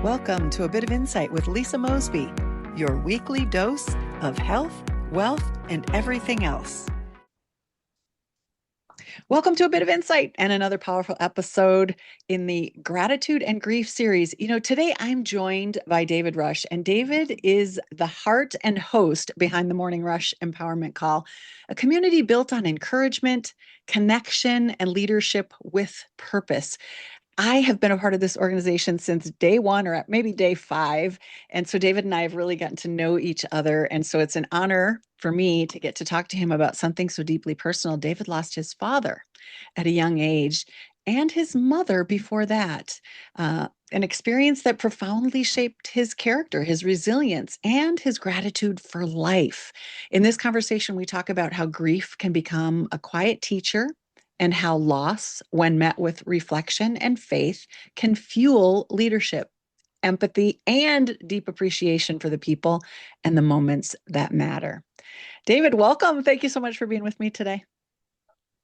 Welcome to A Bit of Insight with Lisa Mosbey, your weekly dose of health, wealth, and everything else. Welcome to A Bit of Insight and another powerful episode in the Gratitude and Grief series. Today I'm joined by David Rush, and David is the heart and host behind the Morning Rush Empowerment Call, a community built on encouragement, connection, and leadership with purpose. I have been a part of this organization since day one or maybe day 5. And so David and I have really gotten to know each other. And so it's an honor for me to get to talk to him about something so deeply personal. David lost his father at a young age and his mother before that. An experience that profoundly shaped his character, his resilience, and his gratitude for life. In this conversation, we talk about how grief can become a quiet teacher, and how loss, when met with reflection and faith, can fuel leadership, empathy, and deep appreciation for the people and the moments that matter. David, welcome. Thank you so much for being with me today.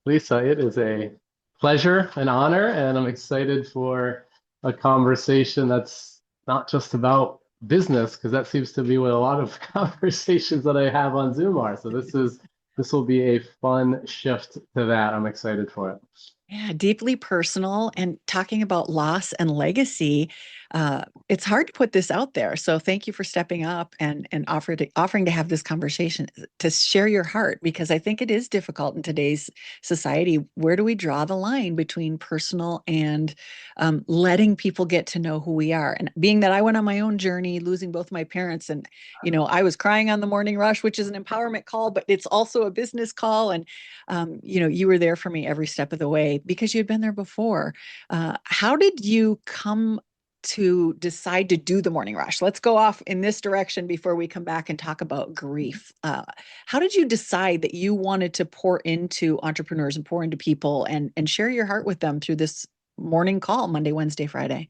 Lisa, it is a pleasure, an honor, and I'm excited for a conversation that's not just about business, because that seems to be what a lot of conversations that I have on Zoom are. So this will be a fun shift to that. I'm excited for it. Yeah, deeply personal and talking about loss and legacy. It's hard to put this out there. So thank you for stepping up and offering to have this conversation, to share your heart, because I think it is difficult in today's society. Where do we draw the line between personal and letting people get to know who we are? And being that I went on my own journey, losing both my parents, and I was crying on the Morning Rush, which is an empowerment call, but it's also a business call. And you were there for me every step of the way because you'd been there before. How did you come to decide to do the Morning Rush? Let's go off in this direction before we come back and talk about grief. How did you decide that you wanted to pour into entrepreneurs and pour into people and share your heart with them through this morning call, Monday, Wednesday, Friday?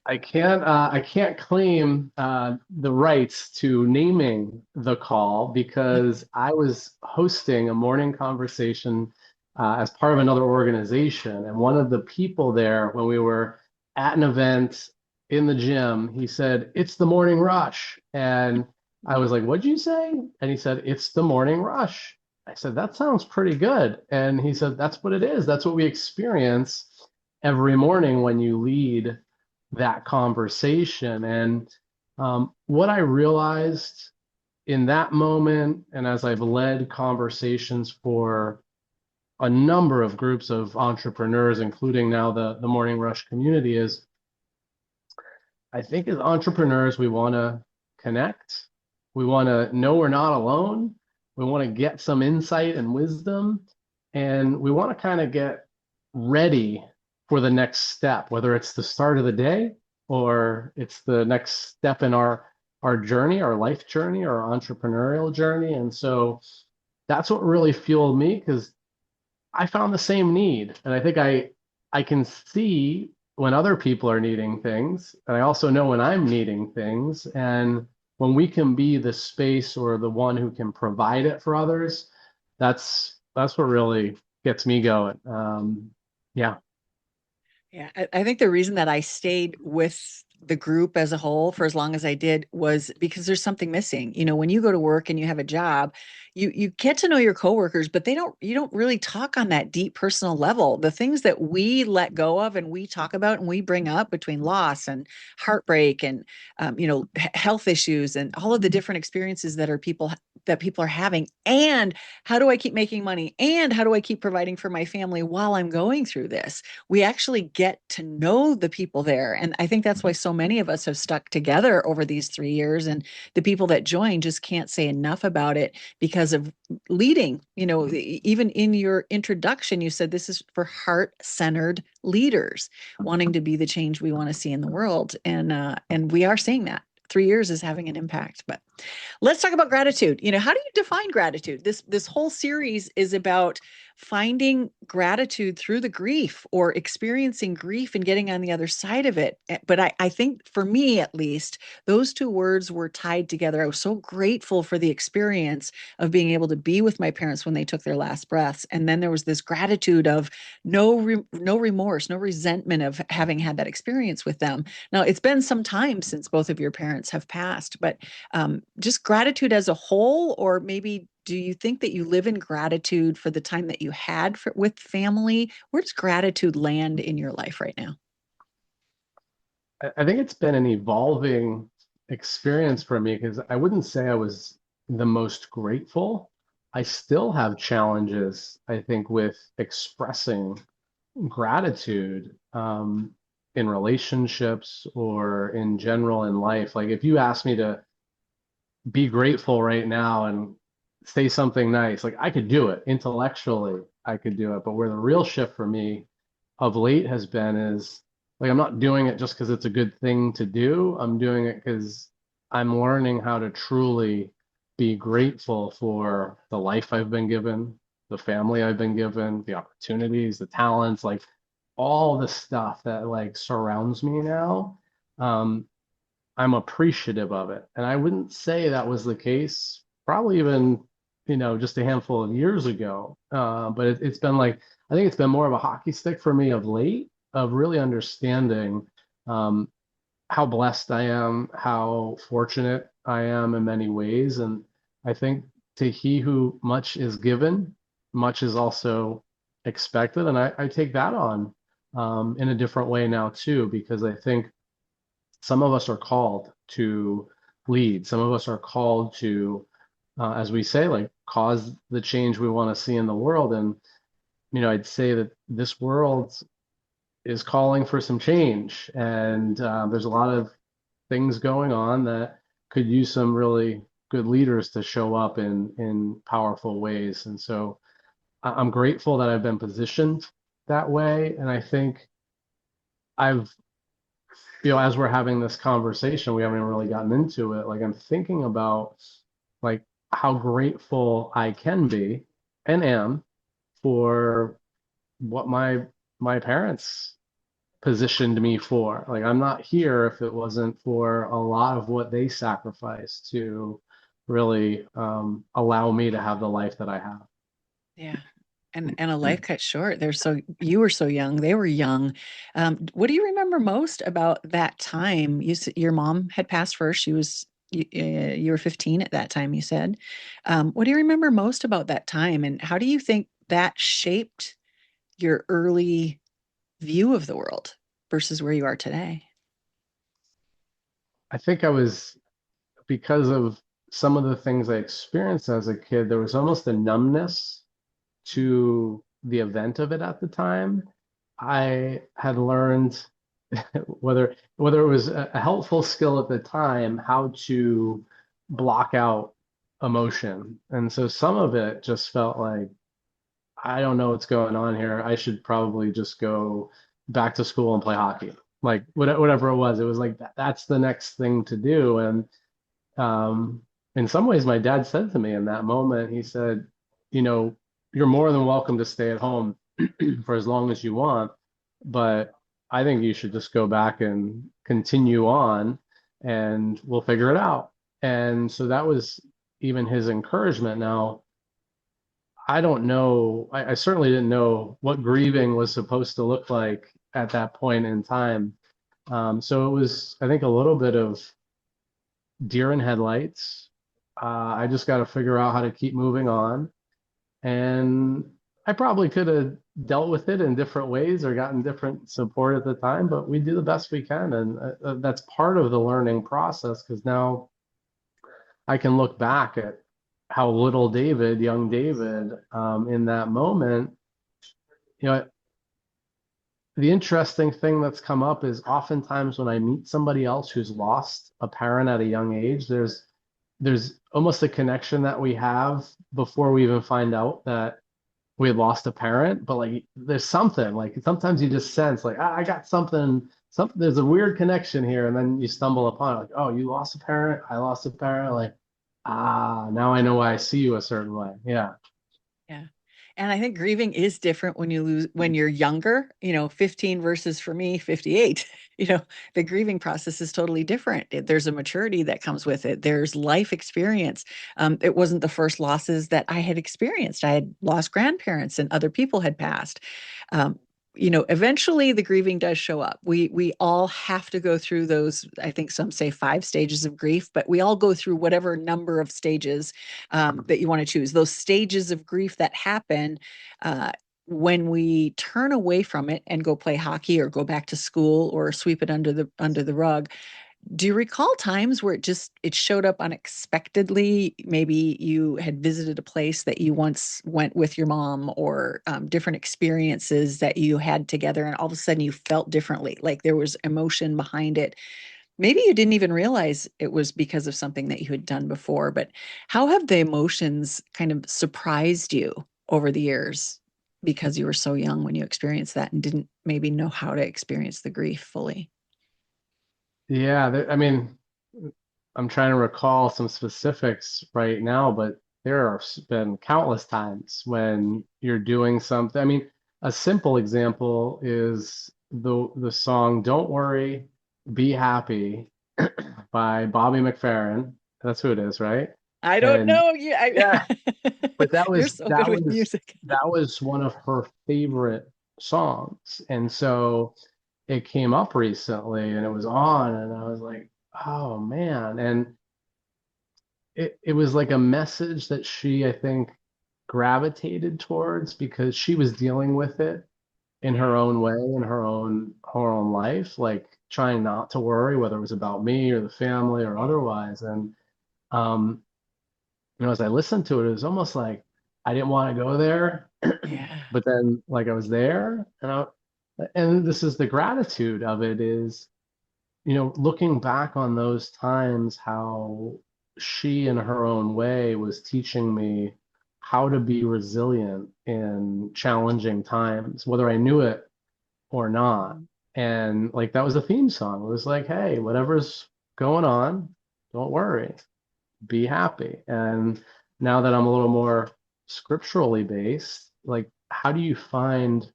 I can't claim the rights to naming the call because I was hosting a morning conversation as part of another organization. And one of the people there, when we were at an event in the gym, he said, "It's the Morning Rush." And I was like, "What'd you say?" And he said, "It's the Morning Rush." I said, "That sounds pretty good." And he said, "That's what it is. That's what we experience every morning when you lead that conversation." And what I realized in that moment, and as I've led conversations for a number of groups of entrepreneurs, including now the Morning Rush community, is I think as entrepreneurs, we want to connect. We want to know we're not alone. We want to get some insight and wisdom. And we want to kind of get ready for the next step, whether it's the start of the day or it's the next step in our journey, our life journey, our entrepreneurial journey. And so that's what really fueled me, because I found the same need. And I think I can see when other people are needing things, and I also know when I'm needing things. And when we can be the space or the one who can provide it for others, that's what really gets me going. Yeah. Yeah, I think the reason that I stayed with the group as a whole for as long as I did was because there's something missing. When you go to work and you have a job, you get to know your coworkers, but you don't really talk on that deep personal level. The things that we let go of and we talk about and we bring up between loss and heartbreak and health issues and all of the different experiences that people are having, and how do I keep making money, and how do I keep providing for my family while I'm going through this? We actually get to know the people there. And I think that's why so many of us have stuck together over these 3 years. And the people that join just can't say enough about it because of leading. Even in your introduction, you said this is for heart-centered leaders wanting to be the change we want to see in the world. And we are seeing that. 3 years is having an impact. But let's talk about gratitude. How do you define gratitude? This whole series is about finding gratitude through the grief or experiencing grief and getting on the other side of it. But I think for me, at least, those two words were tied together. I was so grateful for the experience of being able to be with my parents when they took their last breaths. And then there was this gratitude of no remorse, no resentment of having had that experience with them. Now, it's been some time since both of your parents have passed, but just gratitude as a whole, or maybe do you think that you live in gratitude for the time that you had with family? Where does gratitude land in your life right now? I think it's been an evolving experience for me because I wouldn't say I was the most grateful. I still have challenges, I think, with expressing gratitude in relationships or in general in life. Like if you ask me to be grateful right now and say something nice, like I could do it intellectually, I could do it. But where the real shift for me of late has been is like I'm not doing it just because it's a good thing to do. I'm doing it because I'm learning how to truly be grateful for the life I've been given, the family I've been given, the opportunities, the talents, like all the stuff that like surrounds me now. Um, I'm appreciative of it. And I wouldn't say that was the case probably even, just a handful of years ago. But it's been like, I think it's been more of a hockey stick for me of late, of really understanding um, how blessed I am, how fortunate I am in many ways. And I think to he who much is given, much is also expected. And I take that on in a different way now too, because I think some of us are called to lead. Some of us are called to, as we say, like cause the change we want to see in the world. And, I'd say that this world is calling for some change. And there's a lot of things going on that could use some really good leaders to show up in powerful ways. And so I'm grateful that I've been positioned that way. And I think I've as we're having this conversation, we haven't even really gotten into it. Like I'm thinking about like how grateful I can be and am for what my parents positioned me for. Like I'm not here if it wasn't for a lot of what they sacrificed to really allow me to have the life that I have. Yeah. And a life cut short. You were so young, they were young. What do you remember most about that time? Your mom had passed first. You were 15 at that time, you said. What do you remember most about that time, and how do you think that shaped your early view of the world versus where you are today? I think I was because of some of the things I experienced as a kid, there was almost a numbness to the event of it at the time. I had learned whether it was a helpful skill at the time, how to block out emotion. And so some of it just felt like, I don't know what's going on here. I should probably just go back to school and play hockey. Like whatever it was like that's the next thing to do. And um, in some ways, my dad said to me in that moment, he said, you know, you're more than welcome to stay at home for as long as you want, but I think you should just go back and continue on and we'll figure it out. And so that was even his encouragement. Now, I don't know, I certainly didn't know what grieving was supposed to look like at that point in time. So it was, I think, a little bit of deer in headlights. I just got to figure out how to keep moving on. And I probably could have dealt with it in different ways or gotten different support at the time, but we do the best we can. And that's part of the learning process because now I can look back at how little David, young David, in that moment, you know, the interesting thing that's come up is oftentimes when I meet somebody else who's lost a parent at a young age, there's almost a connection that we have before we even find out that we had lost a parent, but like there's something like sometimes you just sense like I got something there's a weird connection here, and then you stumble upon it like, oh, you lost a parent, I lost a parent, like now I know why I see you a certain way. Yeah. Yeah. And I think grieving is different when you lose when you're younger, 15 versus for me, 58. You know, the grieving process is totally different. There's a maturity that comes with it. There's life experience. It wasn't the first losses that I had experienced. I had lost grandparents and other people had passed. Um, eventually the grieving does show up. We all have to go through those. I think some say 5 stages of grief, but we all go through whatever number of stages that you want to choose. Those stages of grief that happen uh, when we turn away from it and go play hockey or go back to school or sweep it under the rug. Do you recall times where it showed up unexpectedly? Maybe you had visited a place that you once went with your mom, or different experiences that you had together, and all of a sudden you felt differently, like there was emotion behind it. Maybe you didn't even realize it was because of something that you had done before, but how have the emotions kind of surprised you over the years because you were so young when you experienced that and didn't maybe know how to experience the grief fully? Yeah, I mean, I'm trying to recall some specifics right now, but there have been countless times when you're doing something. I mean, a simple example is the song "Don't Worry, Be Happy" by Bobby McFerrin. That's who it is, right? I don't And know. Yeah, yeah, but that you're was so good that with was music. that was one of her favorite songs. And so it came up recently and it was on and I was like, oh man. And it was like a message that she, I think, gravitated towards because she was dealing with it in Yeah. her own way, in her own life, like trying not to worry, whether it was about me or the family or otherwise. And um, as I listened to it, it was almost like I didn't want to go there, Yeah. but then like I was there, and this is the gratitude of it is, looking back on those times, how she in her own way was teaching me how to be resilient in challenging times, whether I knew it or not. Mhm. And like that was a theme song. It was like, hey, whatever's going on, don't worry, be happy. And now that I'm a little more scripturally based, like how do you find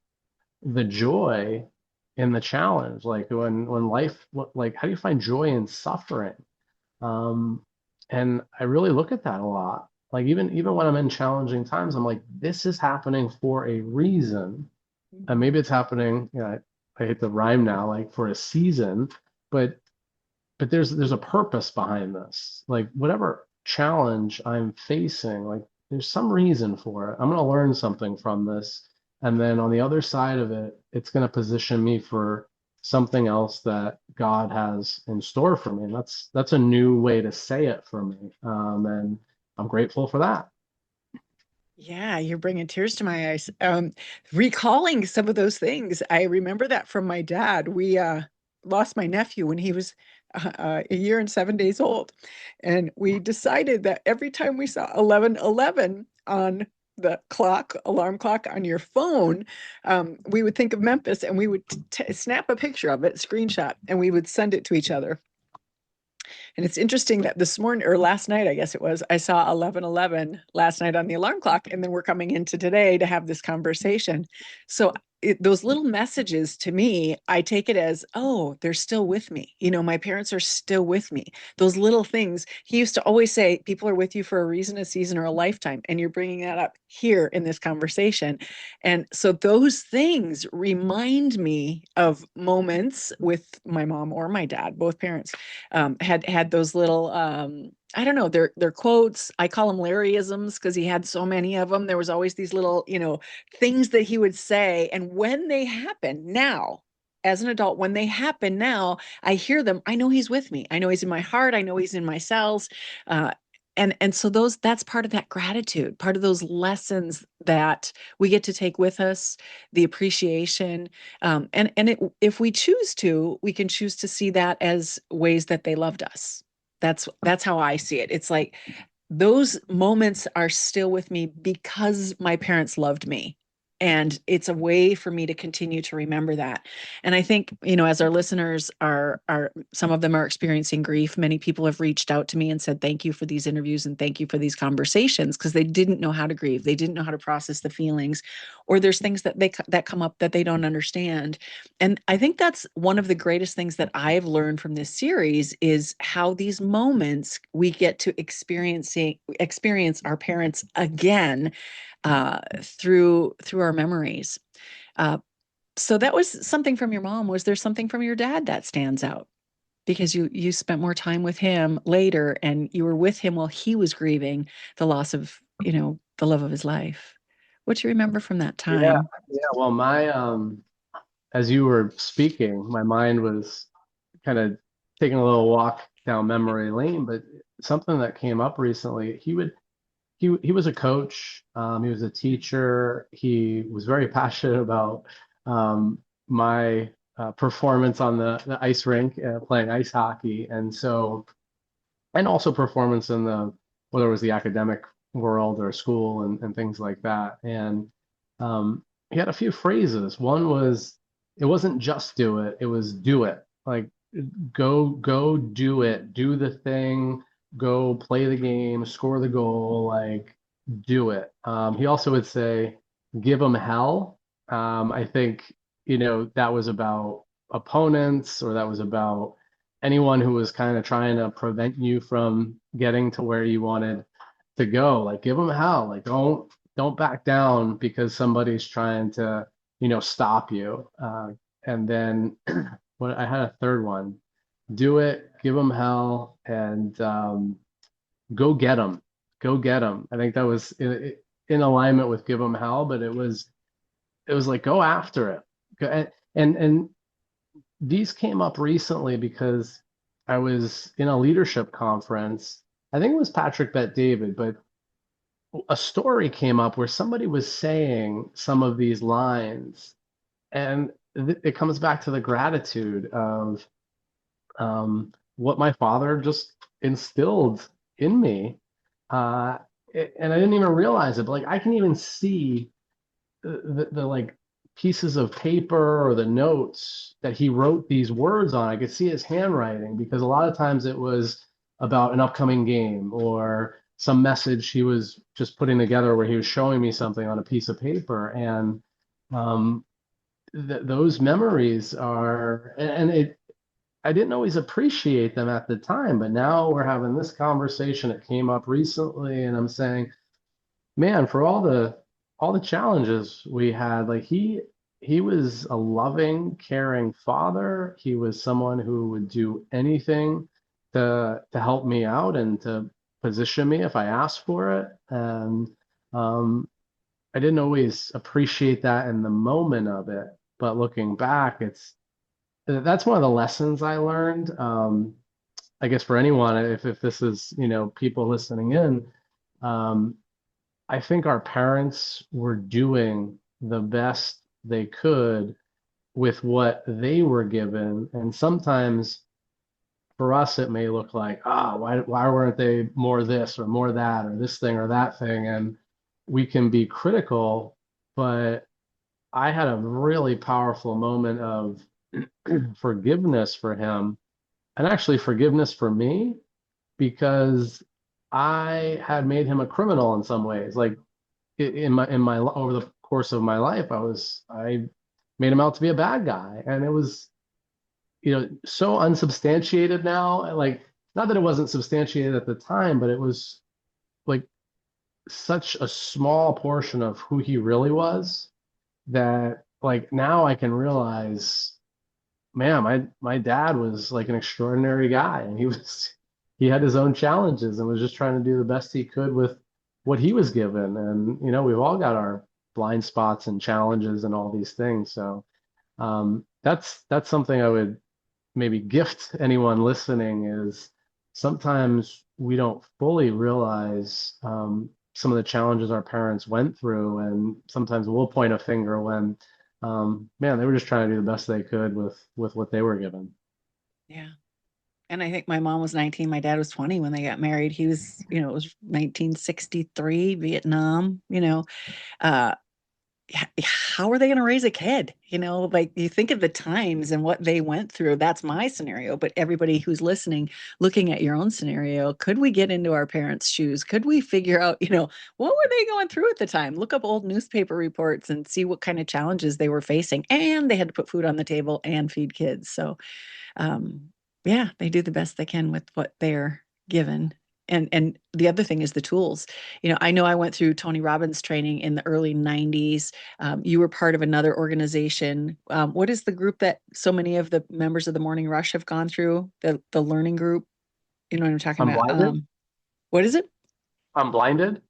the joy in the challenge? Like when life, like how do you find joy in suffering? Um, and I really look at that a lot. Like even when I'm in challenging times, I'm like, this is happening for a reason. And Mhm. maybe it's happening, I hate the rhyme now, like for a season, but there's a purpose behind this. Like whatever challenge I'm facing, like there's some reason for it. I'm going to learn something from this. And then on the other side of it, it's going to position me for something else that God has in store for me. And that's a new way to say it for me. And I'm grateful for that. Yeah, you're bringing tears to my eyes. Recalling some of those things, I remember that from my dad. We lost my nephew when he was a year and 7 days old, and we decided that every time we saw 11:11 on the clock, alarm clock on your phone, we would think of Memphis, and we would snap a picture of it, screenshot, and we would send it to each other. And it's interesting that this morning or last night, I guess it was, I saw 11:11 last night on the alarm clock, and then we're coming into today to have this conversation. So those little messages to me, I take it as, oh, they're still with me. My parents are still with me. Those little things. He used to always say, people are with you for a reason, a season, or a lifetime. And you're bringing that up here in this conversation. And so those things remind me of moments with my mom or my dad, both parents, had those little I don't know, they're quotes. I call them Larryisms because he had so many of them. There was always these little, things that he would say. And when they happen now, as an adult, when they happen now, I hear them. I know he's with me. I know he's in my heart. I know he's in my cells. Uh, and so that's part of that gratitude, part of those lessons that we get to take with us, the appreciation, if we choose to, we can choose to see that as ways that they loved us. That's how I see it. It's like those moments are still with me because my parents loved me. And it's a way for me to continue to remember that. And I think, as our listeners are some of them are experiencing grief, many people have reached out to me and said thank you for these interviews and thank you for these conversations, because they didn't know how to grieve, they didn't know how to process the feelings, or there's things that come up that they don't understand. And I think that's one of the greatest things that I've learned from this series, is how these moments we get to experience our parents again, through our memories. Uh, so that was something from your mom. Was there something from your dad that stands out? Because you spent more time with him later, and you were with him while he was grieving the loss of, the love of his life. What do you remember from that Yeah, time? yeah. Well, my as you were speaking, my mind was kind of taking a little walk down memory lane, but something that came up recently, he was a coach, he was a teacher, he was very passionate about my performance on the ice rink, playing ice hockey, and also performance in whether it was the academic world or school and things like that. And he had a few phrases. One was, it wasn't just do it, it was do it. Like go do it, do the thing, go play the game, score the goal, like do it. He also would say, give them hell. I think, that was about opponents, or that was about anyone who was kind of trying to prevent you from getting to where you wanted to go. Like give them hell. Like don't back down because somebody's trying to, stop you. And then what I had a third one. Do it, give them hell, and go get them. Go get them. I think that was in alignment with give them hell, but it was like go after it. And these came up recently because I was in a leadership conference. I think it was Patrick Bet David, but a story came up where somebody was saying some of these lines, and it comes back to the gratitude of what my father just instilled in me. Uh, and I didn't even realize it, but like I can even see the like pieces of paper or the notes that he wrote these words on. I could see his handwriting because a lot of times it was about an upcoming game or some message he was just putting together where he was showing me something on a piece of paper. And um, those memories are, and it, I didn't always appreciate them at the time, but now we're having this conversation. It came up recently, and I'm saying, man, for all the challenges we had, like he was a loving, caring father. He was someone who would do anything to help me out and to position me if I asked for it. And um, I didn't always appreciate that in the moment of it, but looking back, that's one of the lessons I learned. I guess for anyone, if this is, people listening in, um, I think our parents were doing the best they could with what they were given. And sometimes for us, it may look like, why weren't they more this or more that or this thing or that thing? And we can be critical, but I had a really powerful moment of forgiveness for him and actually forgiveness for me because I had made him a criminal in some ways. Like in my over the course of my life, I made him out to be a bad guy, and it was so unsubstantiated now. Like not that it wasn't substantiated at the time, but it was like such a small portion of who he really was that like now I can realize, man, my dad was like an extraordinary guy, and he had his own challenges and was just trying to do the best he could with what he was given. And we've all got our blind spots and challenges and all these things. So that's something I would maybe gift anyone listening is sometimes we don't fully realize some of the challenges our parents went through, and sometimes we'll point a finger when man, they were just trying to do the best they could with what they were given. Yeah. And I think my mom was 19, my dad was 20 when they got married. He was, it was 1963, Vietnam, uh, how are they going to raise a kid? Like you think of the times and what they went through. That's my scenario. But everybody who's listening, looking at your own scenario, could we get into our parents' shoes? Could we figure out, what were they going through at the time? Look up old newspaper reports and see what kind of challenges they were facing. And they had to put food on the table and feed kids. So um, yeah, they do the best they can with what they're given. And the other thing is the tools. I know I went through Tony Robbins training in the early 90s. You were part of another organization. What is the group that so many of the members of the Morning Rush have gone through? The learning group. You know what I'm talking I'm about? blinded. What is it? I'm blinded.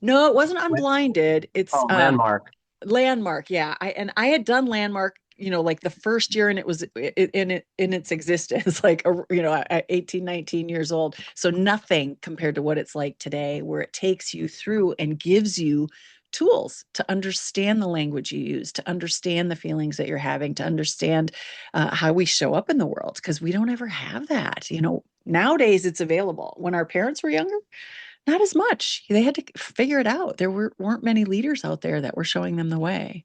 No, it wasn't Lan- Unblinded. It's Oh, landmark. Landmark, yeah. I had done Landmark, like the first year, and it was in its existence, like 18, 19 years old. So nothing compared to what it's like today, where it takes you through and gives you tools to understand the language you use, to understand the feelings that you're having, to understand how we show up in the world, because we don't ever have that. Nowadays it's available. When our parents were younger, not as much. They had to figure it out. Weren't many leaders out there that were showing them the way.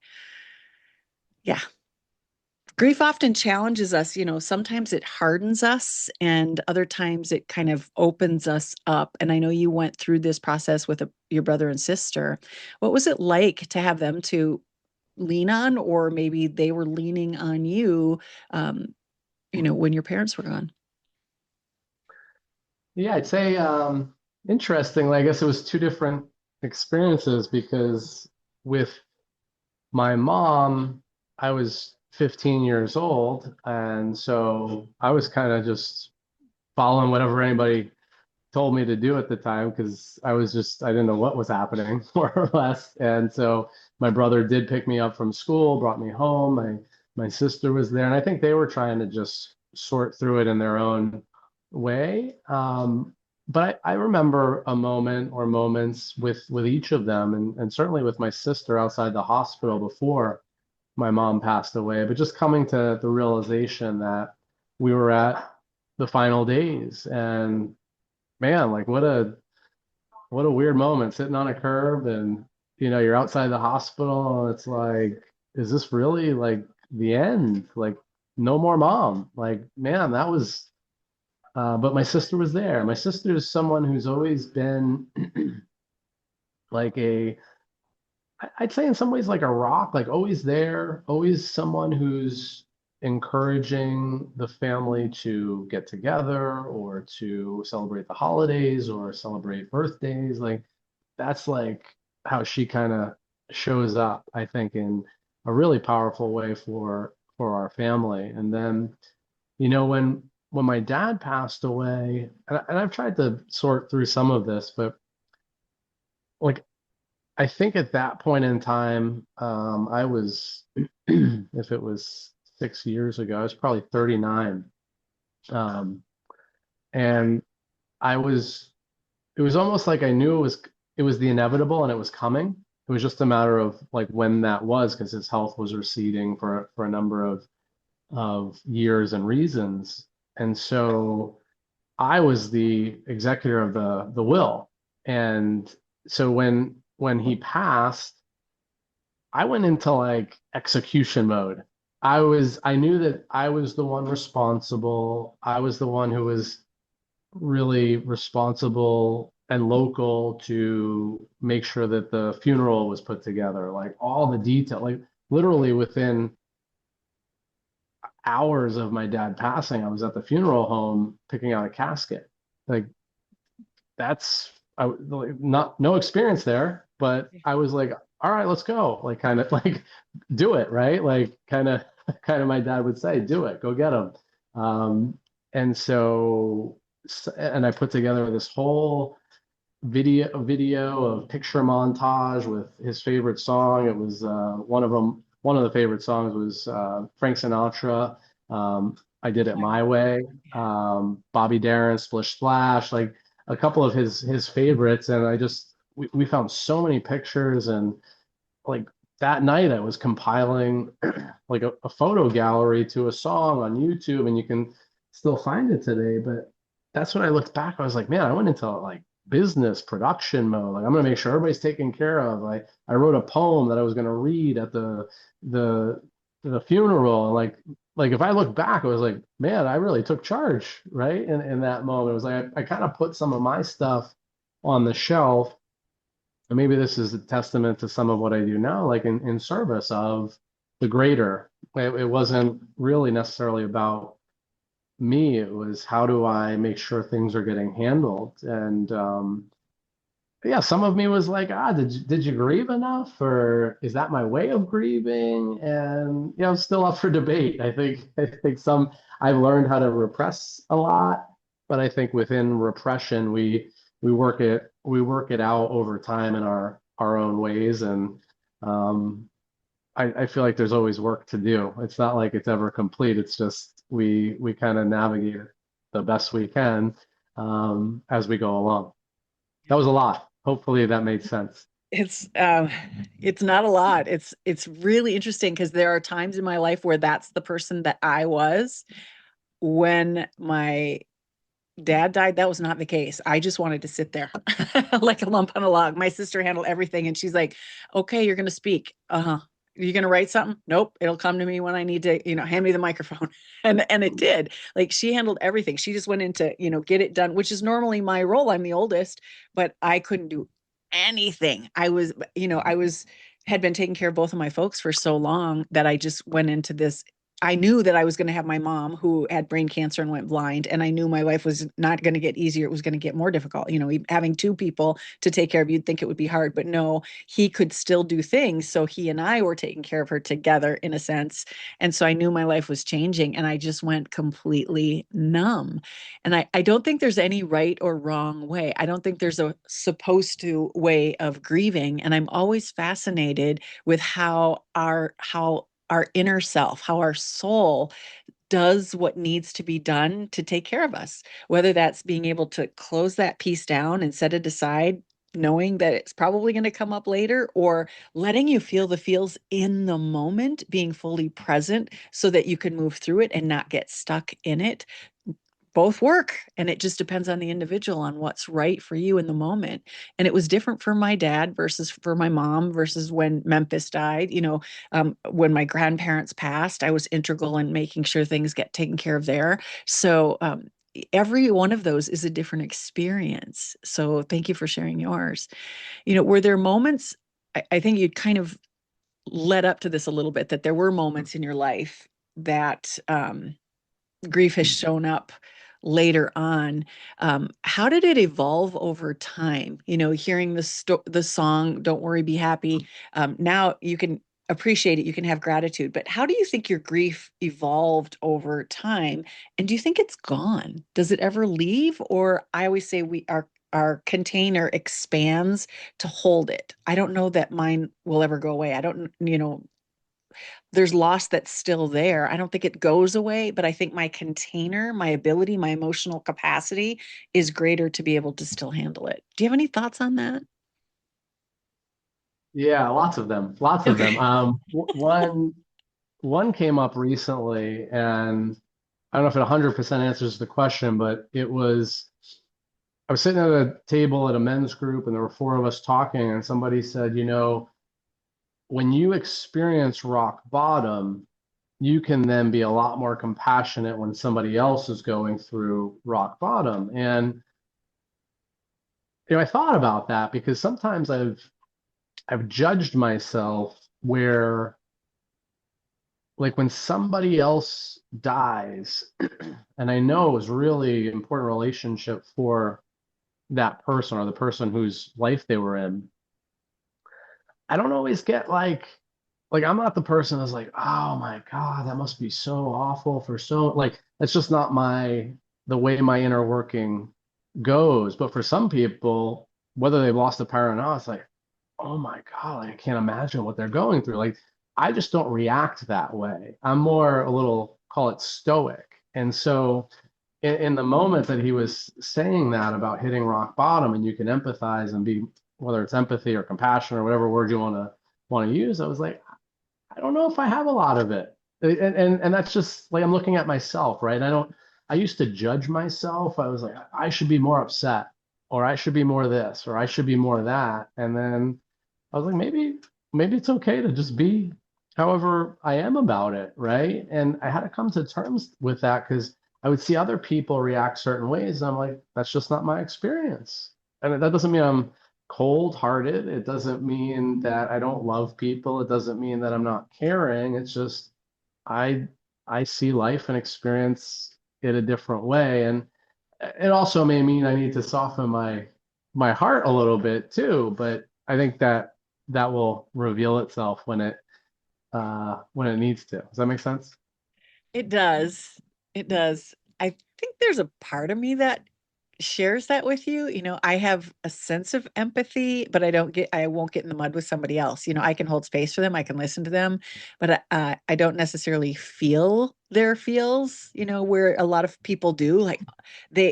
Yeah. Grief often challenges us. Sometimes it hardens us, and other times it kind of opens us up. And I know you went through this process with your brother and sister. What was it like to have them to lean on, or maybe they were leaning on you, um, when your parents were gone? Yeah, I'd say interestingly, I guess it was two different experiences because with my mom, I was 15 years old, and so I was kind of just following whatever anybody told me to do at the time because I didn't know what was happening more or less. And so my brother did pick me up from school, brought me home. My sister was there, and I think they were trying to just sort through it in their own way. But I remember a moment or moments with each of them, and certainly with my sister outside the hospital before my mom passed away, but just coming to the realization that we were at the final days and man, like what a weird moment sitting on a curb and you're outside the hospital and it's like, is this really like the end? Like no more mom. Like, man, that was but my sister was there. My sister is someone who's always been like I'd say in some ways like a rock, like always there, always someone who's encouraging the family to get together or to celebrate the holidays or celebrate birthdays. Like that's like how she kind of shows up, I think, in a really powerful way for our family. And then, when my dad passed away, and I've tried to sort through some of this, but like I think at that point in time, I was, if it was 6 years ago, I was probably 39. Um, and I was, it was almost like I knew it was the inevitable and it was coming. It was just a matter of like when that was because his health was receding for a number of years and reasons. And so I was the executor of the will. And so when he passed, I went into like execution mode. I knew that I was the one responsible. I was the one who was really responsible and local to make sure that the funeral was put together, like all the detail, like literally within hours of my dad passing, I was at the funeral home picking out a casket. Like that's like not no experience there, but I was like, all right, let's go. Like kind of like do it, right? Like kind of my dad would say, do it, go get him. Um, and so and I put together this whole video of picture montage with his favorite song. It was one of them. One of the favorite songs was Frank Sinatra. I Did It My Way. Bobby Darin, Splish Splash, like a couple of his favorites. And we found so many pictures and like that night I was compiling like a photo gallery to a song on YouTube and you can still find it today. But that's when I looked back, I was like, man, I went into like business production mode. Like I'm gonna make sure everybody's taken care of. I wrote a poem that I was gonna read at the the funeral. And like if I look back, I was like, man, I really took charge, right? In that moment. It was like I kind of put some of my stuff on the shelf. And maybe this is a testament to some of what I do now, like in service of the greater. It wasn't really necessarily about me. It was how do I make sure things are getting handled? And yeah, some of me was like, did you grieve enough, or is that my way of grieving? And still up for debate. I think some I've learned how to repress a lot, but I think within repression we work it out over time in our own ways, and um, I feel like there's always work to do. It's not like it's ever complete. It's just we kind of navigate it the best we can as we go along. That was a lot. Hopefully that made sense. It's it's not a lot. It's really interesting because there are times in my life where that's the person that I was. When my dad died, that was not the case. I just wanted to sit there like a lump on a log. My sister handled everything, and she's like, "Okay, you're going to speak. Uh-huh. You're going to write something? Nope. It'll come to me when I need to, hand me the microphone." And it did. Like she handled everything. She just went into, get it done, which is normally my role. I'm the oldest, but I couldn't do anything. I was had been taking care of both of my folks for so long that I just went into this. I knew that I was going to have my mom who had brain cancer and went blind. And I knew my life was not going to get easier. It was going to get more difficult. Having two people to take care of, you'd think it would be hard, but no, he could still do things. So he and I were taking care of her together in a sense. And so I knew my life was changing and I just went completely numb. And I don't think there's any right or wrong way. I don't think there's a supposed to way of grieving. And I'm always fascinated with how our inner self, how our soul does what needs to be done to take care of us, whether that's being able to close that piece down and set it aside, knowing that it's probably going to come up later, or letting you feel the feels in the moment, being fully present so that you can move through it and not get stuck in it. Both work, and it just depends on the individual on what's right for you in the moment. And it was different for my dad versus for my mom versus when Memphis died. When my grandparents passed, I was integral in making sure things get taken care of there. So every one of those is a different experience. So thank you for sharing yours. Were there moments, I think you'd kind of led up to this a little bit, that there were moments in your life that grief has shown up later on. How did it evolve over time? Hearing the song "Don't Worry, Be Happy." Now you can appreciate it. You can have gratitude. But how do you think your grief evolved over time? And do you think it's gone? Does it ever leave? Or I always say our container expands to hold it. I don't know that mine will ever go away. I don't, there's loss that's still there. I don't think it goes away, but I think my container, my ability, my emotional capacity is greater to be able to still handle it. Do you have any thoughts on that? Yeah, lots of them, lots of them. Okay. One came up recently, and I don't know if it 100% answers the question, but I was sitting at a table at a men's group, and there were four of us talking, and somebody said, when you experience rock bottom, you can then be a lot more compassionate when somebody else is going through rock bottom. And I thought about that because sometimes I've judged myself where, like, when somebody else dies, and I know it was really important relationship for that person or the person whose life they were in, I don't always get like I'm not the person that's like, oh my God, that must be so awful for so like that's just not the way my inner working goes. But for some people, whether they've lost a parent or not, it's like, oh my God, like, I can't imagine what they're going through. Like I just don't react that way. I'm more a little, call it stoic. And so in the moment that he was saying that about hitting rock bottom and you can empathize and be, whether it's empathy or compassion or whatever word you want to use, I was like, I don't know if I have a lot of it. And that's just like I'm looking at myself, right? I used to judge myself. I was like, I should be more upset. or I should be more of this, or I should be more of that. And then I was like, maybe it's okay to just be however I am about it, right? And I had to come to terms with that because I would see other people react certain ways. And I'm like, that's just not my experience. And that doesn't mean I'm cold-hearted. It doesn't mean that I don't love people. It doesn't mean that I'm not caring. It's just I I see life and experience it a different way. And it also may mean I need to soften my heart a little bit too, but I think that that will reveal itself when it needs to. Does that make sense? It does. It does. I think there's a part of me that shares that with you. I have a sense of empathy, but I won't get in the mud with somebody else. I can hold space for them, I can listen to them, but I don't necessarily feel their feels, where a lot of people do. Like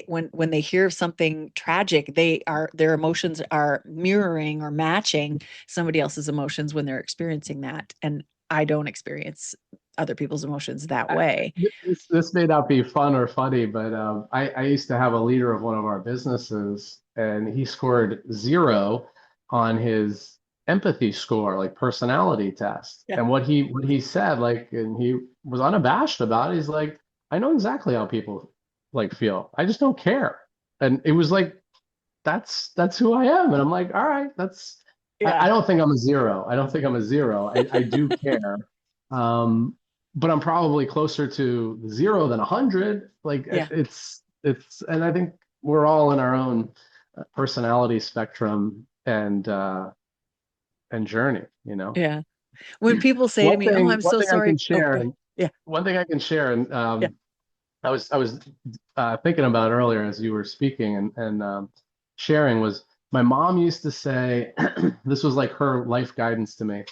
when they hear of something tragic, their emotions are mirroring or matching somebody else's emotions when they're experiencing that. And I don't experience other people's emotions that I, way. this may not be fun or funny, but I used to have a leader of one of our businesses, and he scored 0 on his empathy score, like personality test. Yeah. And what he said, like, and he was unabashed about it. He's like, I know exactly how people like feel. I just don't care. And it was like, that's who I am. And I'm like, all right, I Yeah. don't think I'm a 0. I don't think I'm a 0. I do care. Um, but I'm probably closer to 0 than 100. Like Yeah. and I think we're all in our own personality spectrum and journey, you know. Yeah. When people say to me, "Oh, I'm One so thing I sorry." can Oh, share, go ahead. and Yeah. one thing I can share, and Yeah. I was thinking about it earlier as you were speaking and sharing was my mom used to say this was like her life guidance to me.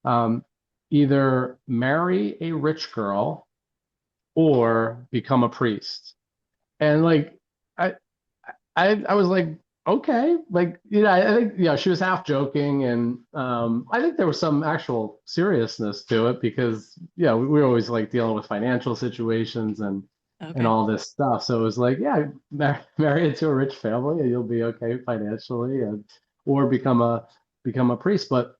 Um, Either marry a rich girl or become a priest. And like I I was like, okay, like I think she was half joking, and I think there was some actual seriousness to it because we were always like dealing with financial situations and Okay. all this stuff. So it was like, yeah, marry into a rich family and you'll be okay financially, and or become a priest. But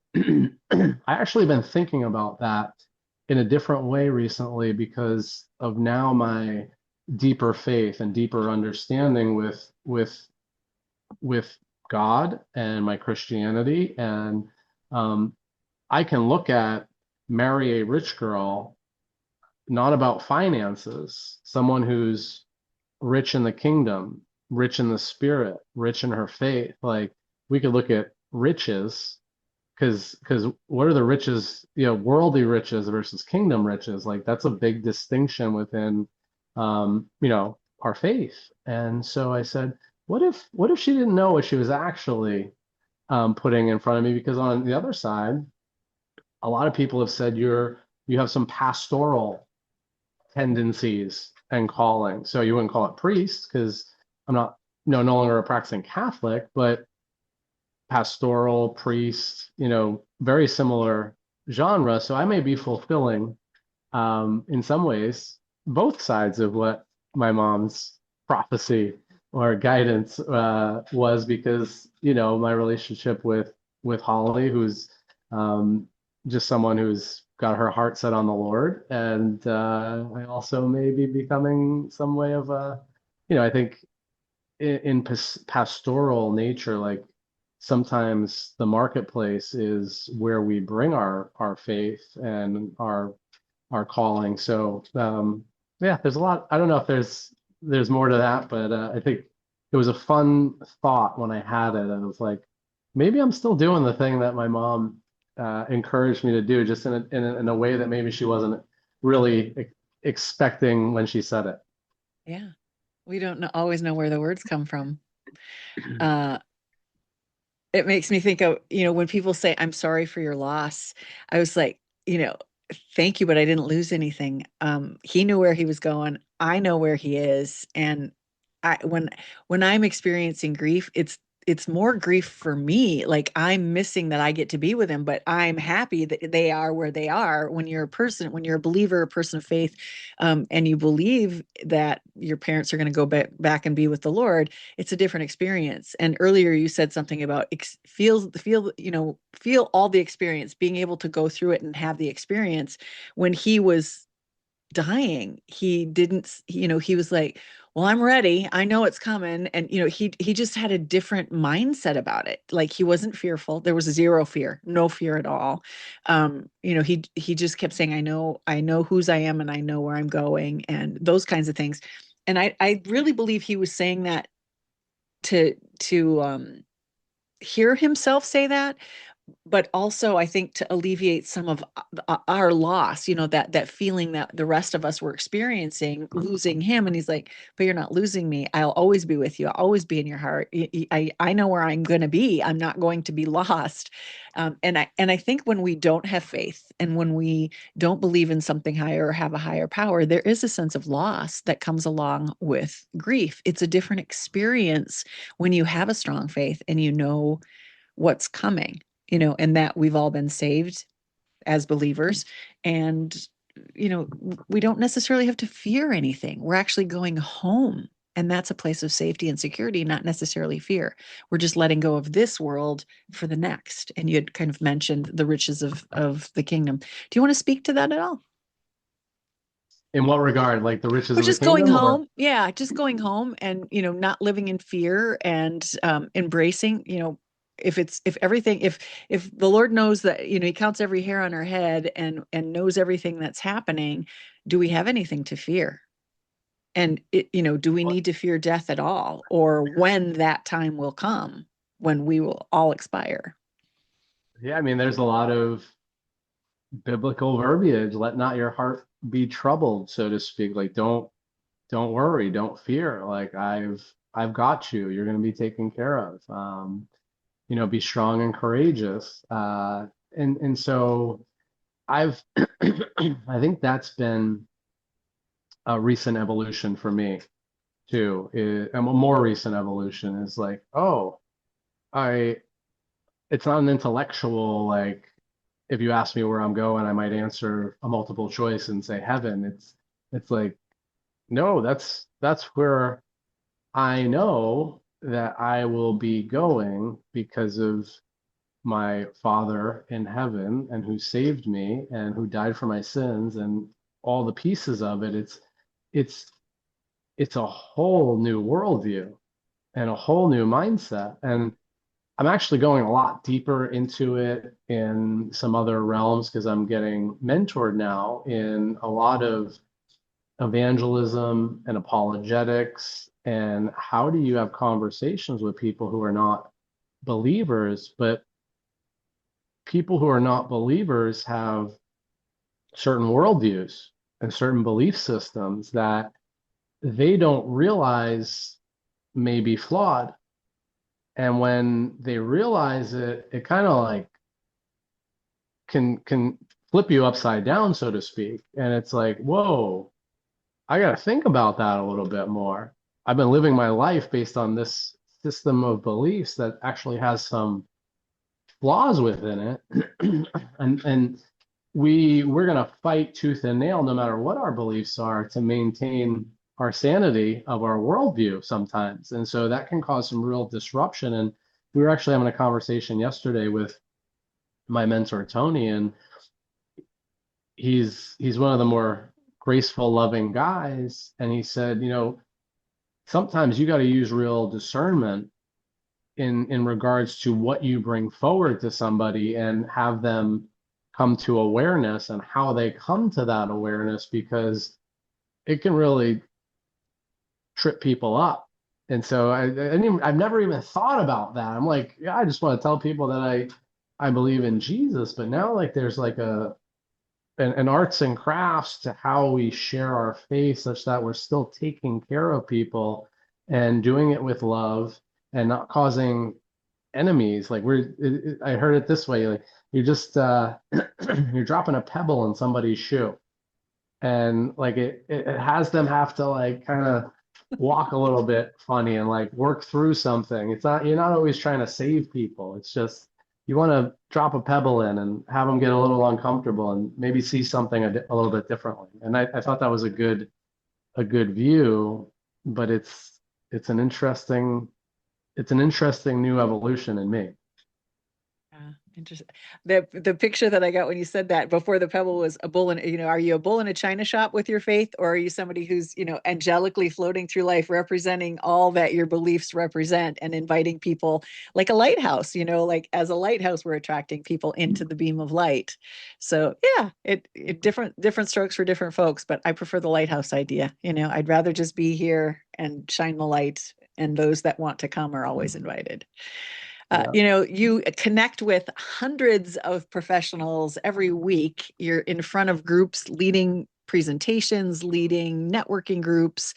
I actually been thinking about that in a different way recently because of now my deeper faith and deeper understanding with God and my Christianity. And um, I can look at marry a rich girl, not about finances, someone who's rich in the kingdom, rich in the spirit, rich in her faith. Like we could look at riches because what are the riches, worldly riches versus kingdom riches? Like that's a big distinction within our faith. And so I said, what if she didn't know what she was actually putting in front of me? Because on the other side, a lot of people have said you have some pastoral tendencies and calling. So you wouldn't call it priest because I'm not no longer a practicing Catholic, but pastoral, priest, very similar genre. So I may be fulfilling, in some ways, both sides of what my mom's prophecy or guidance was because, my relationship with Holly, who's um, just someone who's got her heart set on the Lord. And I also may be becoming some way of I think in pastoral nature, like sometimes the marketplace is where we bring our faith and our calling. So yeah, there's a lot. I don't know if there's more to that, but I think it was a fun thought when I had it. And it was like, maybe I'm still doing the thing that my mom encouraged me to do, just in a way that maybe she wasn't really expecting when she said it. Yeah. We don't always know where the words come from. Uh, it makes me think of, when people say, "I'm sorry for your loss." I was like, thank you, but I didn't lose anything. He knew where he was going. I know where he is. And when I'm experiencing grief, it's more grief for me. Like I'm missing that I get to be with him, but I'm happy that they are where they are. When you're a person, when you're a believer, a person of faith, and you believe that your parents are going to go back and be with the Lord, it's a different experience. And earlier you said something about feel all the experience, being able to go through it and have the experience. When he was dying, he didn't, he was like, well, I'm ready, I know it's coming. And he just had a different mindset about it. Like he wasn't fearful. There was zero fear, no fear at all. He just kept saying, I know whose I am, and I know where I'm going, and those kinds of things. And I really believe he was saying that to hear himself say that, but also I think to alleviate some of our loss, that feeling that the rest of us were experiencing, losing him. And he's like, but you're not losing me. I'll always be with you. I'll always be in your heart. I know where I'm going to be. I'm not going to be lost. And I think when we don't have faith, and when we don't believe in something higher or have a higher power, there is a sense of loss that comes along with grief. It's a different experience when you have a strong faith and you know what's coming, and that we've all been saved as believers. And, we don't necessarily have to fear anything. We're actually going home. And that's a place of safety and security, not necessarily fear. We're just letting go of this world for the next. And you had kind of mentioned the riches of the kingdom. Do you want to speak to that at all? In what regard? Like the riches We're of the just going kingdom, or? home. Yeah, just going home, and not living in fear, and embracing, if the Lord knows that, he counts every hair on our head, and knows everything that's happening, do we have anything to fear? And do we need to fear death at all, or when that time will come when we will all expire? Yeah, I mean, there's a lot of biblical verbiage. Let not your heart be troubled, so to speak. Like, don't worry, don't fear. Like I've got you. You're going to be taken care of. Be strong and courageous. And so I've I think that's been a recent evolution for me too. A more recent evolution is like, oh, I it's not an intellectual, like, if you ask me where I'm going, I might answer a multiple choice and say heaven. It's like, no, that's where I know that I will be going because of my Father in heaven, and who saved me and who died for my sins, and all the pieces of it. It's it's a whole new worldview and a whole new mindset. And I'm actually going a lot deeper into it in some other realms because I'm getting mentored now in a lot of evangelism and apologetics. And how do you have conversations with people who are not believers? But people who are not believers have certain worldviews and certain belief systems that they don't realize may be flawed. And when they realize it, it kind of like can flip you upside down, so to speak. And it's like, whoa, I got to think about that a little bit more. I've been living my life based on this system of beliefs that actually has some flaws within it. and we're going to fight tooth and nail no matter what our beliefs are to maintain our sanity of our worldview sometimes. And so that can cause some real disruption. And we were actually having a conversation yesterday with my mentor Tony, and he's one of the more graceful, loving guys. And he said, sometimes you got to use real discernment in regards to what you bring forward to somebody, and have them come to awareness, and how they come to that awareness, because it can really trip people up. And so I've never even thought about that. I'm like, yeah, I just want to tell people that I believe in Jesus. But now, like, there's like an arts and crafts to how we share our faith, such that we're still taking care of people and doing it with love and not causing enemies. Like, I heard it this way: like, you're just you're dropping a pebble in somebody's shoe, and like it has them have to, like, kind of walk a little bit funny and like work through something. It's not, you're not always trying to save people. It's just you want to drop a pebble in and have them get a little uncomfortable and maybe see something a little bit differently. And I thought that was a good view, but it's an interesting it's an interesting new evolution in me. Yeah, interesting. The picture that I got when you said that before the pebble was a bull in, are you a bull in a china shop with your faith, or are you somebody who's, angelically floating through life representing all that your beliefs represent and inviting people like a lighthouse, like as a lighthouse, we're attracting people into the beam of light. So yeah, it different strokes for different folks, but I prefer the lighthouse idea. I'd rather just be here and shine the light, and those that want to come are always invited. Yeah. You connect with hundreds of professionals every week. You're in front of groups leading presentations, leading networking groups,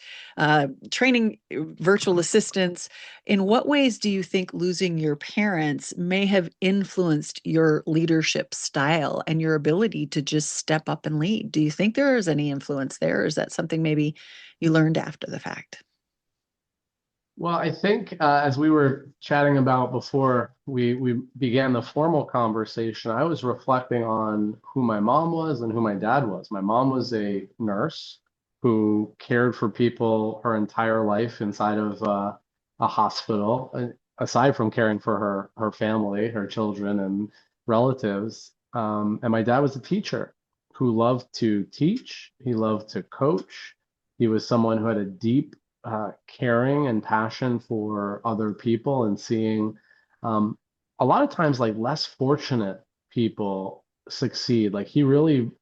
training virtual assistants. In what ways do you think losing your parents may have influenced your leadership style and your ability to just step up and lead? Do you think there is any influence there, or is that something maybe you learned after the fact? Well, I think as we were chatting about before we began the formal conversation, I was reflecting on who my mom was and who my dad was. My mom was a nurse who cared for people her entire life inside of a hospital, aside from caring for her family, her children, and relatives. And my dad was a teacher who loved to teach. He loved to coach. He was someone who had a deep caring and passion for other people and seeing um, a lot of times like less fortunate people succeed. Like he rooted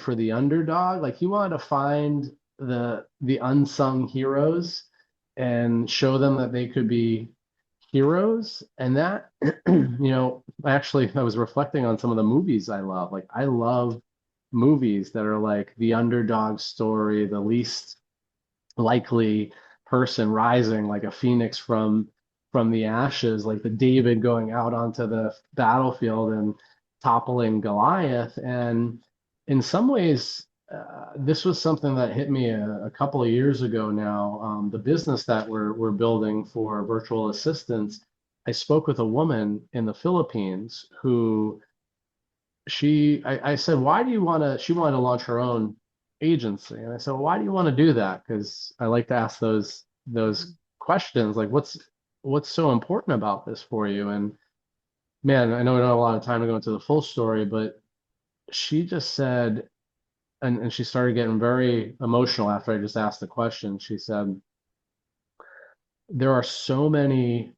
for the underdog. Like he wanted to find the unsung heroes and show them that they could be heroes. And that, I was reflecting on some of the movies I love. Like I love movies that are like the underdog story, the least likely person rising like a phoenix from the ashes, like the David going out onto the battlefield and toppling Goliath. And in some ways, this was something that hit me a couple of years ago now. The business that we're building for virtual assistants, I spoke with a woman in the Philippines who I said, why do you want to, she wanted to launch her own agency. And I said, well, why do you want to do that? Because I like to ask those questions, like what's so important about this for you? And man, I know we don't have a lot of time to go into the full story, but she just said, and she started getting very emotional after I just asked the question. She said, there are so many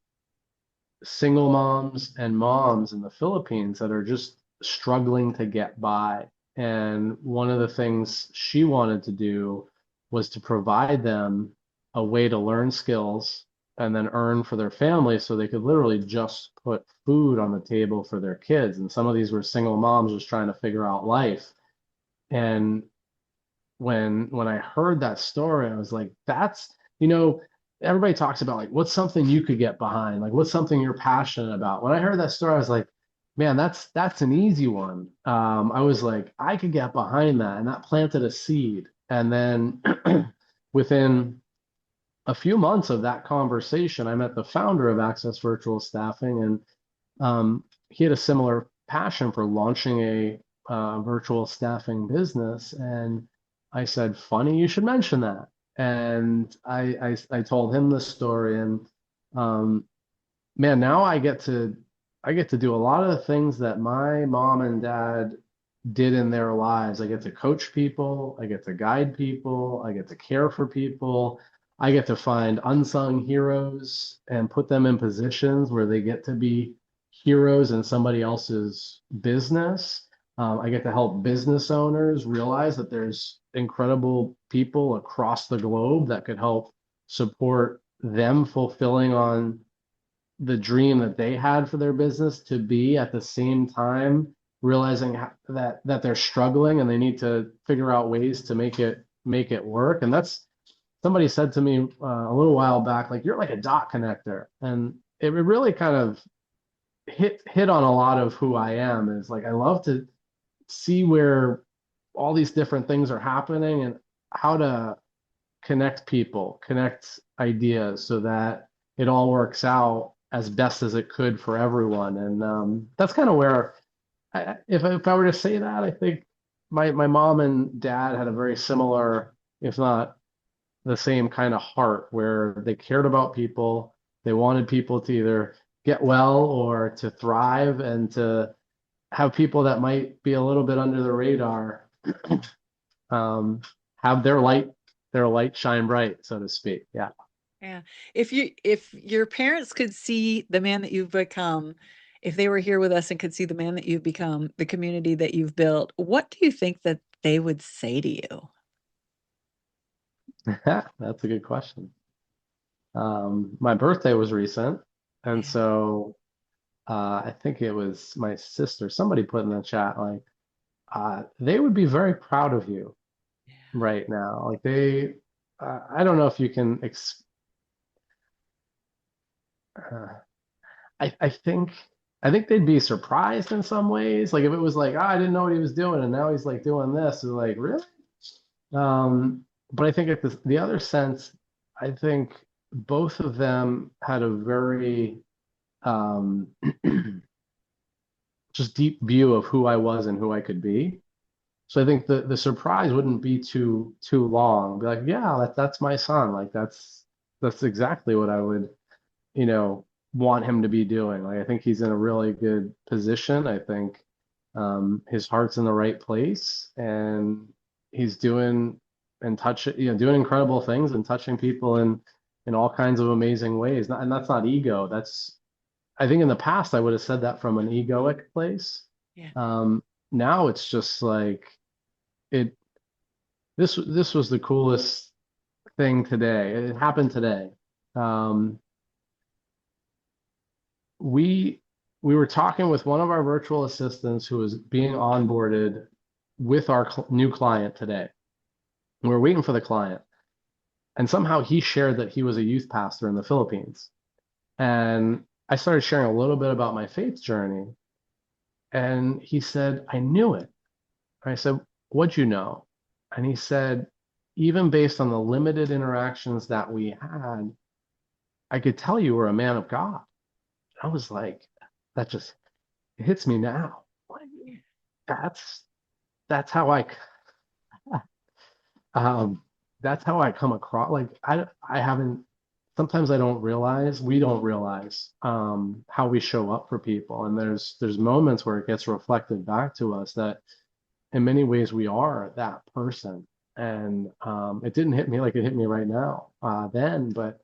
single moms and moms in the Philippines that are just struggling to get by. And one of the things she wanted to do was to provide them a way to learn skills and then earn for their family so they could literally just put food on the table for their kids. And some of these were single moms just trying to figure out life. And when I heard that story, I was like, that's, everybody talks about like what's something you could get behind, like what's something you're passionate about. When I heard that story, I was like, man, that's an easy one. I was like, I could get behind that, and that planted a seed. And then within a few months of that conversation, I met the founder of Access Virtual Staffing, and he had a similar passion for launching a virtual staffing business. And I said, funny, you should mention that. And I told him the story, and um, man, now I get to do a lot of the things that my mom and dad did in their lives. I get to coach people, I get to guide people, I get to care for people. I get to find unsung heroes and put them in positions where they get to be heroes in somebody else's business. I get to help business owners realize that there's incredible people across the globe that could help support them fulfilling on the dream that they had for their business to be at the same time realizing that they're struggling and they need to figure out ways to make it work. And that's somebody said to me a little while back, like you're like a dot connector, and it really kind of hit on a lot of who I am. Is like I love to see where all these different things are happening and how to connect people, connect ideas so that it all works out as best as it could for everyone. And that's kind of where, if I were to say that, I think my mom and dad had a very similar, if not the same kind of heart, where they cared about people. They wanted people to either get well or to thrive, and to have people that might be a little bit under the radar um, have their light shine bright, so to speak. Yeah. Yeah. If your parents could see the man that you've become, if they were here with us and could see the man that you've become, the community that you've built, what do you think that they would say to you? That's a good question. My birthday was recent, and Yeah. so I think it was my sister. Somebody put in the chat like they would be very proud of you right now. Like I don't know if you can. Uh, I think they'd be surprised in some ways. Like if it was like, I didn't know what he was doing, and now he's like doing this. It's like really. But I think at the other sense, I think both of them had a very um, just deep view of who I was and who I could be. So I think the surprise wouldn't be too long. Be like, yeah, that's my son. Like that's exactly what I would, you know, want him to be doing. Like I think he's in a really good position. I think his heart's in the right place, and he's doing and doing incredible things and touching people in all kinds of amazing ways. And that's not ego. That's I think in the past I would have said that from an egoic place. Yeah. Um, Now it's just like it. This was the coolest thing today. It happened today. Um, we we were talking with one of our virtual assistants who was being onboarded with our new client today. We were waiting for the client, and somehow he shared that he was a youth pastor in the Philippines. And I started sharing a little bit about my faith journey, and he said, "I knew it." And I said, "What'd you know?" And he said, "Even based on the limited interactions that we had, I could tell you were a man of God." I was like, that just it hits me now. Like that's that's how um that's how I come across. Like I haven't. Sometimes I don't realize we don't realize how we show up for people, and there's moments where it gets reflected back to us that in many ways we are that person. And it didn't hit me like it hit me right now then, but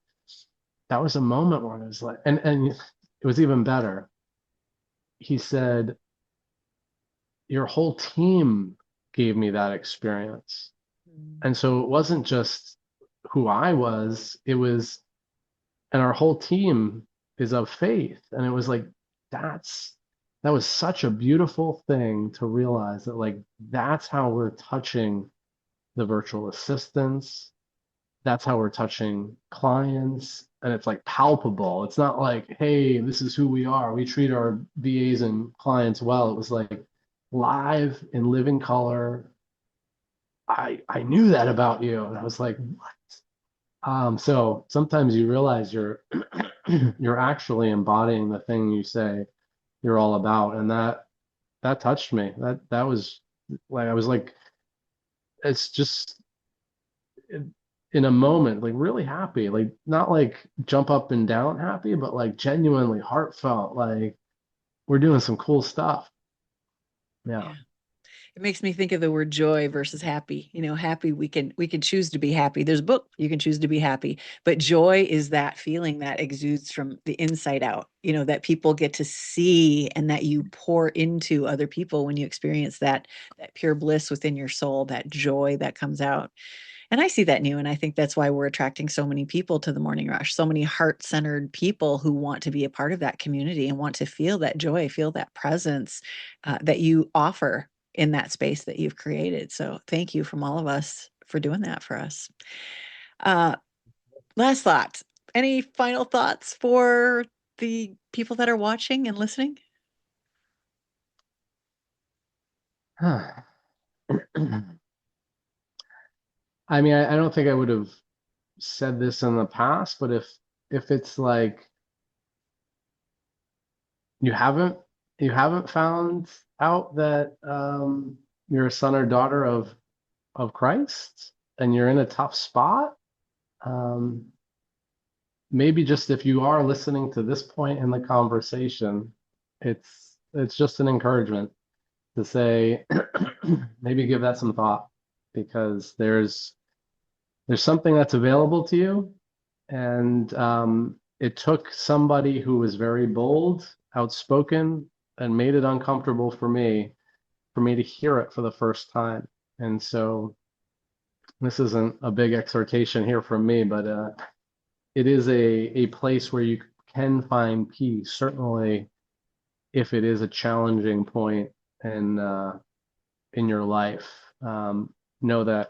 that was a moment where I was like, and it was even better. He said, "Your whole team gave me that experience." Mm. And so it wasn't just who I was, it was, and our whole team is of faith. And it was like, that's, that was such a beautiful thing to realize that, like, that's how we're touching the virtual assistants. That's how we're touching clients. And it's like palpable. It's not like, hey, this is who we are. We treat our VAs and clients well. It was like live in living color. I knew that about you. And I was like, what? So sometimes you realize you're you're actually embodying the thing you say you're all about. And that touched me. That was like I was like, it's just in a moment, like really happy, like not like jump up and down happy, but like genuinely heartfelt, like we're doing some cool stuff. Yeah. Yeah. It makes me think of the word joy versus happy. Happy, we can choose to be happy. There's a book, you can choose to be happy, but joy is that feeling that exudes from the inside out, that people get to see and that you pour into other people when you experience that pure bliss within your soul, that joy that comes out. And I see that in you. And I think that's why we're attracting so many people to the Morning Rush, so many heart centered people who want to be a part of that community and want to feel that joy, feel that presence that you offer in that space that you've created. So thank you from all of us for doing that for us. Uh, Last thought. Any final thoughts for the people that are watching and listening? I mean, I don't think I would have. said this in the past, but if it's like you haven't you haven't found out that you're a son or daughter of Christ and you're in a tough spot, um, maybe just if you are listening to this point in the conversation, it's just an encouragement to say maybe give that some thought because there's something that's available to you, and it took somebody who was very bold, outspoken, and made it uncomfortable for me to hear it for the first time. And so this isn't a big exhortation here from me, but it is a place where you can find peace, certainly if it is a challenging point in your life. Know that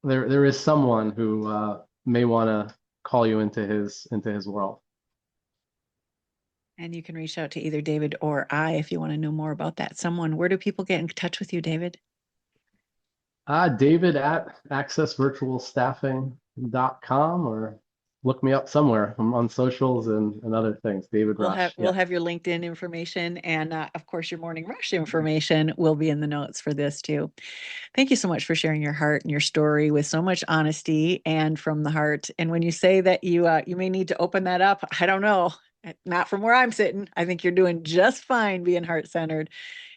there is someone who may want to call you into his world. And you can reach out to either David or I if you want to know more about that someone. Where do people get in touch with you, David? David at accessvirtualstaffing.com, or look me up somewhere. I'm on socials and other things. David Rush. We'll Yeah. have your LinkedIn information, and of course your Morning Rush information will be in the notes for this too. Thank you so much for sharing your heart and your story with so much honesty and from the heart. And when you say that you may need to open that up, I don't know, not from where I'm sitting. I think you're doing just fine being heart-centered.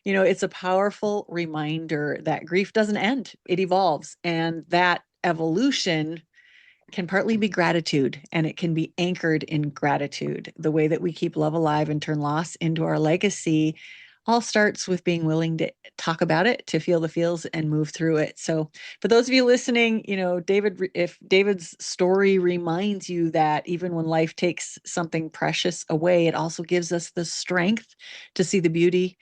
It's a powerful reminder that grief doesn't end, it evolves, and that evolution can partly be gratitude, and it can be anchored in gratitude. The way that we keep love alive and turn loss into our legacy all starts with being willing to talk about it, to feel the feels and move through it. So for those of you listening, David, if David's story reminds you that even when life takes something precious away, it also gives us the strength to see the beauty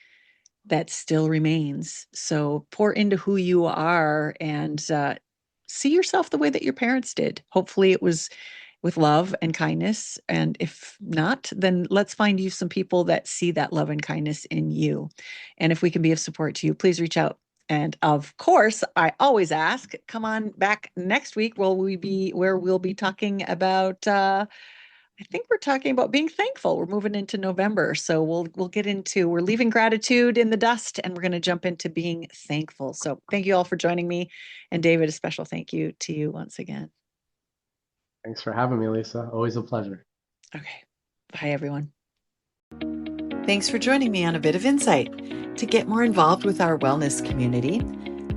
that still remains. So pour into who you are and see yourself the way that your parents did. Hopefully it was with love and kindness. And if not, then let's find you some people that see that love and kindness in you. And if we can be of support to you, please reach out. And of course, I always ask, come on back next week. Where we'll be talking about I think we're talking about being thankful. We're moving into November, so we're leaving gratitude in the dust, and we're going to jump into being thankful. So thank you all for joining me, and David, a special thank you to you once again. Thanks for having me, Lisa. Always a pleasure. Okay. Bye, everyone. Thanks for joining me on A Bit of Insight. To get more involved with our wellness community,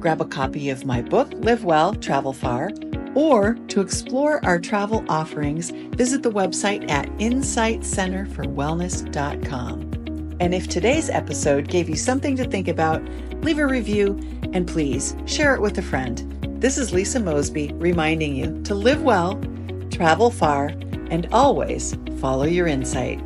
grab a copy of my book, Live Well, Travel Far, or to explore our travel offerings, visit the website at insightcenterforwellness.com. And if today's episode gave you something to think about, leave a review and please share it with a friend. This is Lisa Mosbey reminding you to live well, travel far, and always follow your insight.